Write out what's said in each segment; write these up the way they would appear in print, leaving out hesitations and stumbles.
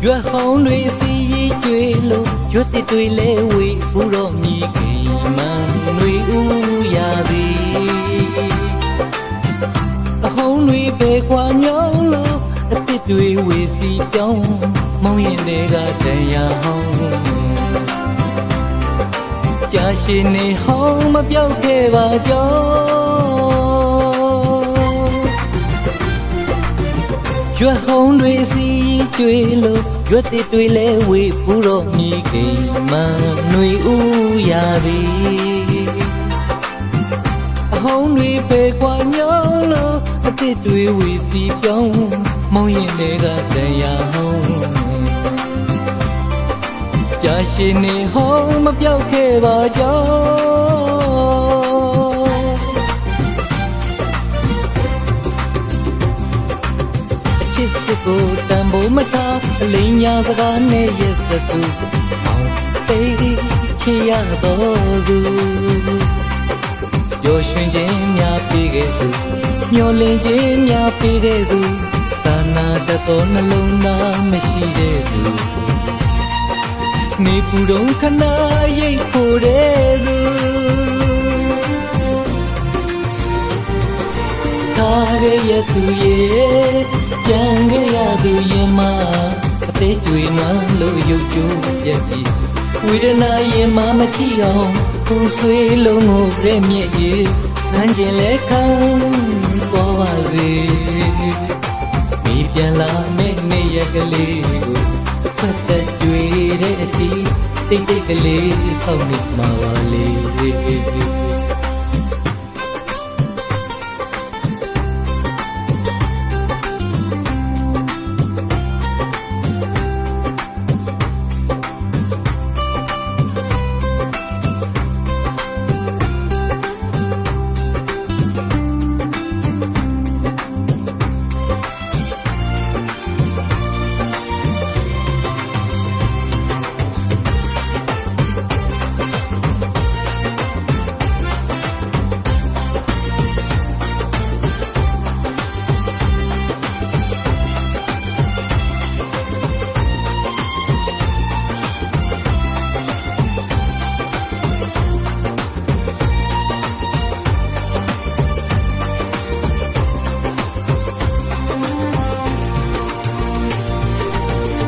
ရွက်ဟောင်းတွေစီရီကျွေလို့ရွက်တစ်တွေလဲဝေဘူးတော့မြည်ကိမန်တွေဥရာသည်အဟောင်းတွေပဲခွာညောင်းလို့အတစ်တွေဝေစီပြောင်းမောင်းရင်တွေကတရားဟောင်းကြာရှည်နေဟောင်းမပြောက်ခဲ့ပါကြောင်းရွက်ဟောင်းတွေစီကျွေလို့ရွက်တစ်တွေလဲဝေဘူးတော့မြည်ကိမန်တွေဥရာသည်အဟောင်းတွေပဲခွာညောင်းလို့အတစ်တွေဝေစီပြောင်းမောင်းရင်တွေကတရားဟောင်းကြာရှည်နေဟောင်းမပြောက်ခဲ့ပါကြောင်းအချစ်စစ်ကိုတန်ဖိုးမထားအလိမ်ညာစကားနဲ့ရက်စကူအောင်ပေးချေရတော်သူပျော်ရွှင်ခြင်းများပေးခဲ့သူမျောလင့်ခြင်းများပေးခဲ့သူစာနာတတ်သောနှလုံးသားမရှိတဲ့သူနေပူတုံခဏရိတ်ခိုတဲ့သူထားခဲ့ရသူရဲ့ကြံခဲ့ရသူရင်မအသေးကျွေနွမ်းလို့ရုပ်ကြိုးပြက်ပြီးဝေဒနာရင်မမချီအောင်ကိုယ်ဆွေးလုံးကိုရဲမြက်ရည်ဟန်ကျင်လဲခံပေါ်ပါစေမိပြန်လာမယ့်နေ့ရက်ကလေးကိုဖတ်သက်ကြွေတဲ့အတီးတိတ်တိတ်ကလေးဆောင်းနေမှာပါလေ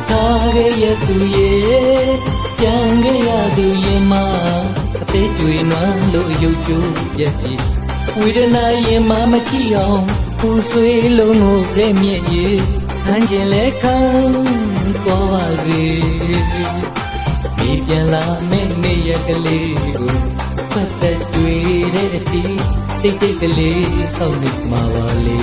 ထားခဲ့ရသူရဲ့ကြံခဲ့ရသူရင်မအသေးကျွေနွမ်းလို့ရုပ်ကြိုးပြက်ပြီးဝေဒနာရင်မမချီအောင်ကိုယ်ဆွေးလုံးကိုရဲမြက်ရည်ဟန်ကျင်လဲခံပေါ်ပါစေမိပြန်လာမယ့်နေ့ရက်ကလေးကိုဖတ်သက်ကြွေတဲ့အတီးတိတ်တိတ်ကလေးဆောင်းနေမှာပါလေ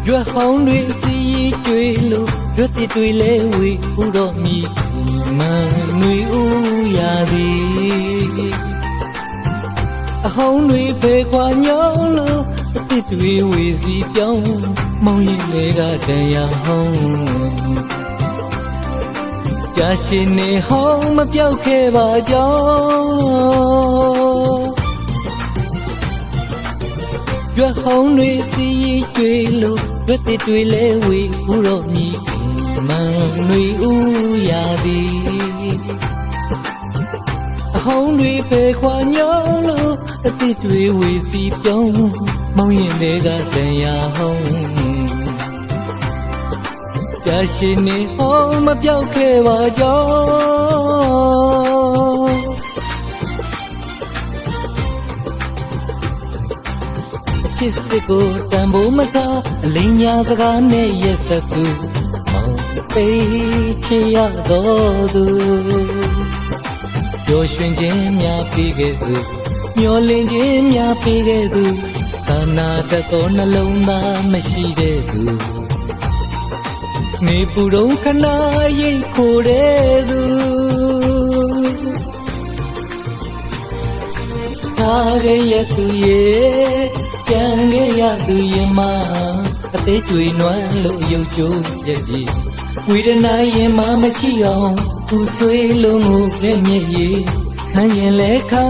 ရွက်ဟောင်းတွေစီကျွေလို့ရွက်တစ်တွေလဲဝေဘူးတော့မြည်မန်တွေဥရာသည်အဟောင်းတွေပဲခွာညောင်းလို့အတစ်တွေဝေစီပြောင်းမောင်းရင်တွေကတရားဟောင်းကြာရှည်နေဟောင်းမပြောက်ခဲ့ပါကြောင်းရွက်ဟောင်းတွေစီကျွေလို့ရွက်တစ်တွေလဲဝေဘူးတော့မြည်မန်တွေဥရာသည်အဟောင်းတွေပဲခွာညောင်းလို့အတစ်တွေဝေစီပြောင်းမောင်းရင်တွေကတရားဟောင်းကြာရှည်နေဟောင်းမပြောက်ခဲ့ပါကြောင်းချစ်စစ်ကိုတန်ဖိုးမထားအလိမ်ညာစကားနဲ့ရက်စကူမောင်းပေးချရတော်သူပျော်ရွှင်ခြင်းများပေးခဲ့သူမျောလင့်ခြင်းများပေးခဲ့သူသာနာတတ်သောနှလုံးသားမရှိတဲ့သူနေပူတုံခဏရိတ်ခိုတဲ့သူထားခဲ့ရသူရဲ့ကြံခဲ့ရသူရင်မ အသေးကျွေနွမ်းလို့ရုပ်ကြိုးရဲ့ပြီဝေဒနာရင်မမချီအောင်သူဆွေးလုံးမှုရဲ့မျက်ရည်ခံရင်လဲခံ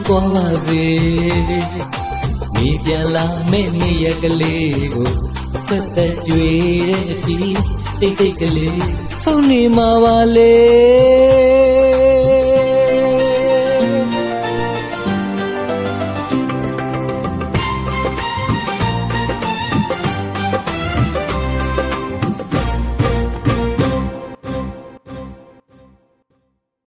သွားပါစေမိပြန်လာမဲ့နေ့ရက်ကလေးကိုသက်သက်ကြွေတဲ့အတီးတိတ်တိတ်ကလေးဆုံးနေမှာပါလေ